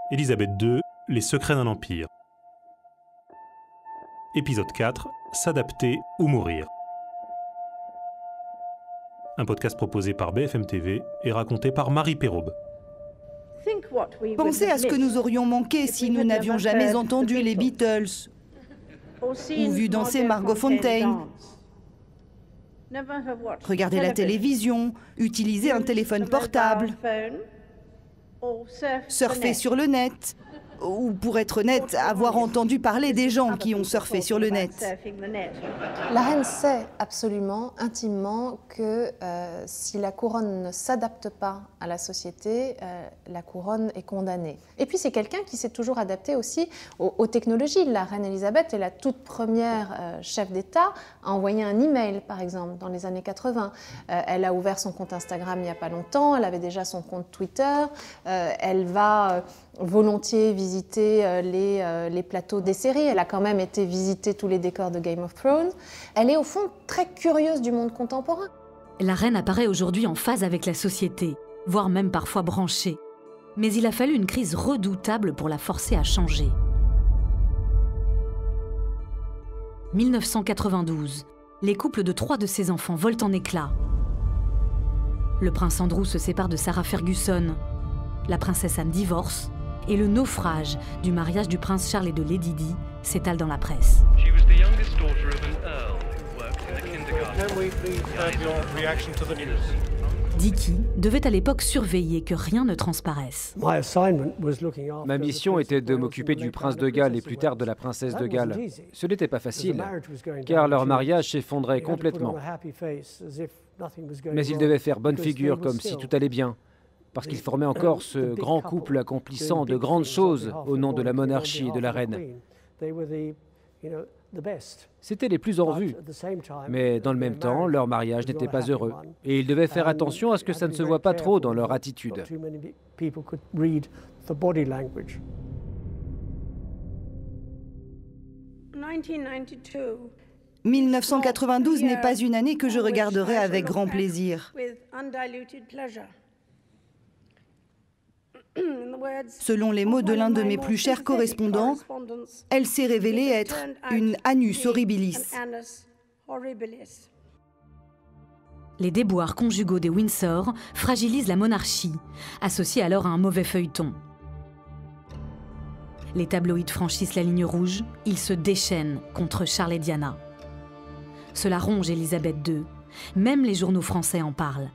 Élisabeth II, les secrets d'un empire. Épisode 4, s'adapter ou mourir. Un podcast proposé par BFM TV et raconté par Marie Perraube. Pensez à ce que nous aurions manqué si nous n'avions jamais entendu les Beatles ou vu danser Margot Fontaine. Regardez la télévision, utiliser un téléphone portable, surfer sur le net, ou pour être honnête, avoir entendu parler des gens qui ont surfé sur le net. La reine sait absolument, intimement, que si la couronne ne s'adapte pas à la société, la couronne est condamnée. Et puis c'est quelqu'un qui s'est toujours adapté aussi aux technologies. La reine Elisabeth est la toute première chef d'État à envoyer un email, par exemple, dans les années 80. Elle a ouvert son compte Instagram il n'y a pas longtemps, elle avait déjà son compte Twitter, elle va volontiers visiter les plateaux des séries. Elle a quand même été visiter tous les décors de Game of Thrones. Elle est au fond très curieuse du monde contemporain. La reine apparaît aujourd'hui en phase avec la société, voire même parfois branchée. Mais il a fallu une crise redoutable pour la forcer à changer. 1992, les couples de 3 de ses enfants volent en éclats. Le prince Andrew se sépare de Sarah Ferguson. La princesse Anne divorce. Et le naufrage du mariage du prince Charles et de Lady Di s'étale dans la presse. Dicky devait à l'époque surveiller que rien ne transparaisse. Ma mission était de m'occuper du prince de Galles et plus tard de la princesse de Galles. Ce n'était pas facile, car leur mariage s'effondrait complètement. Mais ils devaient faire bonne figure comme si tout allait bien, parce qu'ils formaient encore ce grand couple accomplissant de grandes choses au nom de la monarchie et de la reine. C'étaient les plus en vue, mais dans le même temps, leur mariage n'était pas heureux. Et ils devaient faire attention à ce que ça ne se voit pas trop dans leur attitude. 1992 n'est pas une année que je regarderai avec grand plaisir. Selon les mots de l'un de mes plus chers correspondants, elle s'est révélée être une annus horribilis. Les déboires conjugaux des Windsor fragilisent la monarchie, associée alors à un mauvais feuilleton. Les tabloïds franchissent la ligne rouge, ils se déchaînent contre Charles et Diana. Cela ronge Élisabeth II, même les journaux français en parlent.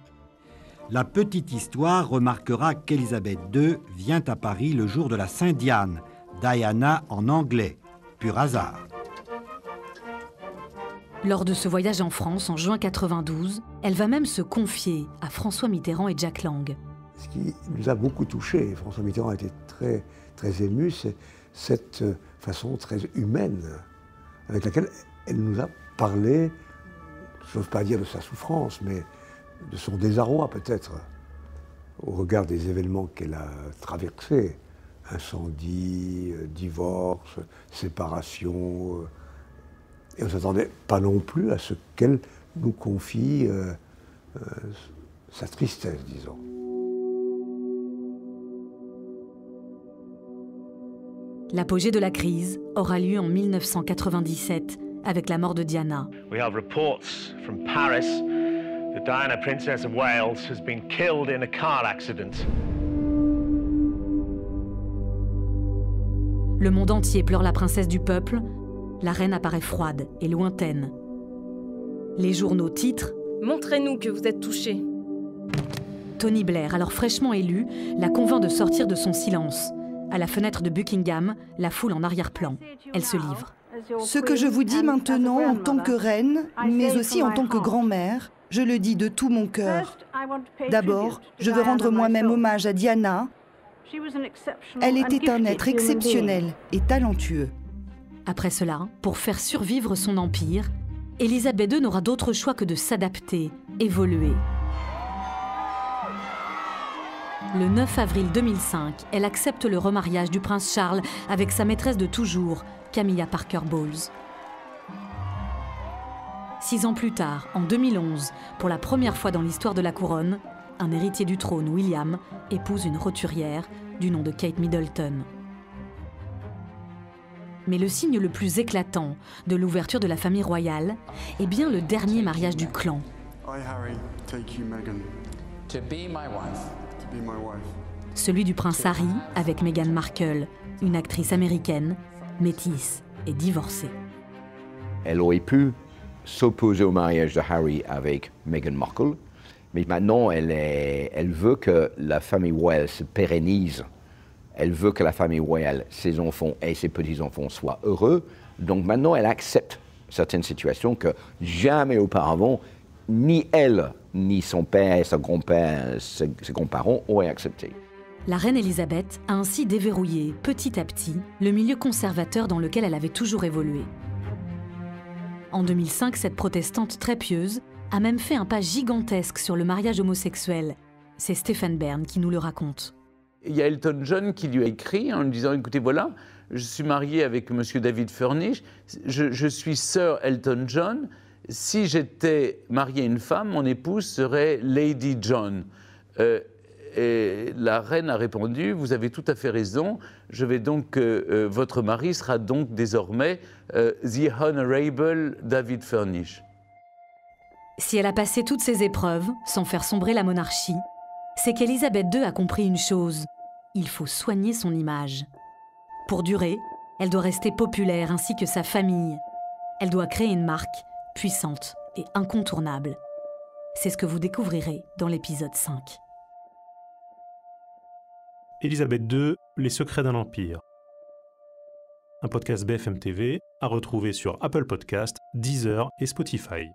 La petite histoire remarquera qu'Élisabeth II vient à Paris le jour de la Saint-Diane, Diana en anglais, pur hasard. Lors de ce voyage en France en juin 92, elle va même se confier à François Mitterrand et Jack Lang. Ce qui nous a beaucoup touchés, François Mitterrand a été très ému, c'est cette façon très humaine avec laquelle elle nous a parlé, je n'ose pas dire de sa souffrance, mais de son désarroi peut-être, au regard des événements qu'elle a traversés, incendie, divorce, séparation, et on ne s'attendait pas non plus à ce qu'elle nous confie sa tristesse, disons. L'apogée de la crise aura lieu en 1997, avec la mort de Diana. We have reports from Paris. The Diana, Princess of Wales, has been killed in a car accident. Le monde entier pleure la princesse du peuple. La reine apparaît froide et lointaine. Les journaux titrent « Montrez-nous que vous êtes touché ». Tony Blair, alors fraîchement élu, la convainc de sortir de son silence. À la fenêtre de Buckingham, la foule en arrière-plan. Elle se livre. Ce que je vous dis maintenant en tant que reine, mais aussi en tant que grand-mère, je le dis de tout mon cœur. D'abord, je veux rendre moi-même hommage à Diana. Elle était un être exceptionnel et talentueux. Après cela, pour faire survivre son empire, Élisabeth II n'aura d'autre choix que de s'adapter, évoluer. Le 9 avril 2005, elle accepte le remariage du prince Charles avec sa maîtresse de toujours, Camilla Parker Bowles. 6 ans plus tard, en 2011, pour la première fois dans l'histoire de la couronne, un héritier du trône, William, épouse une roturière du nom de Kate Middleton. Mais le signe le plus éclatant de l'ouverture de la famille royale est bien le dernier mariage du clan. Celui du prince Harry avec Meghan Markle, une actrice américaine, métisse et divorcée. Elle aurait pu s'opposer au mariage de Harry avec Meghan Markle, mais maintenant elle veut que la famille royale se pérennise. Elle veut que la famille royale, ses enfants et ses petits-enfants soient heureux. Donc maintenant, elle accepte certaines situations que jamais auparavant, ni elle, ni son père, son grand-père, ses grands-parents auraient accepté. La reine Elisabeth a ainsi déverrouillé, petit à petit, le milieu conservateur dans lequel elle avait toujours évolué. En 2005, cette protestante très pieuse a même fait un pas gigantesque sur le mariage homosexuel. C'est Stéphane Bern qui nous le raconte. Il y a Elton John qui lui a écrit en lui disant « Écoutez, voilà, je suis marié avec M. David Furnish, je suis sœur Elton John. Si j'étais marié à une femme, mon épouse serait Lady John. » Et la reine a répondu « Vous avez tout à fait raison, je vais donc, votre mari sera donc désormais The Honorable David Furnish. » Si elle a passé toutes ces épreuves sans faire sombrer la monarchie, c'est qu'Élisabeth II a compris une chose, il faut soigner son image. Pour durer, elle doit rester populaire ainsi que sa famille. Elle doit créer une marque puissante et incontournable. C'est ce que vous découvrirez dans l'épisode 5. Élisabeth II, les secrets d'un empire. Un podcast BFM TV à retrouver sur Apple Podcasts, Deezer et Spotify.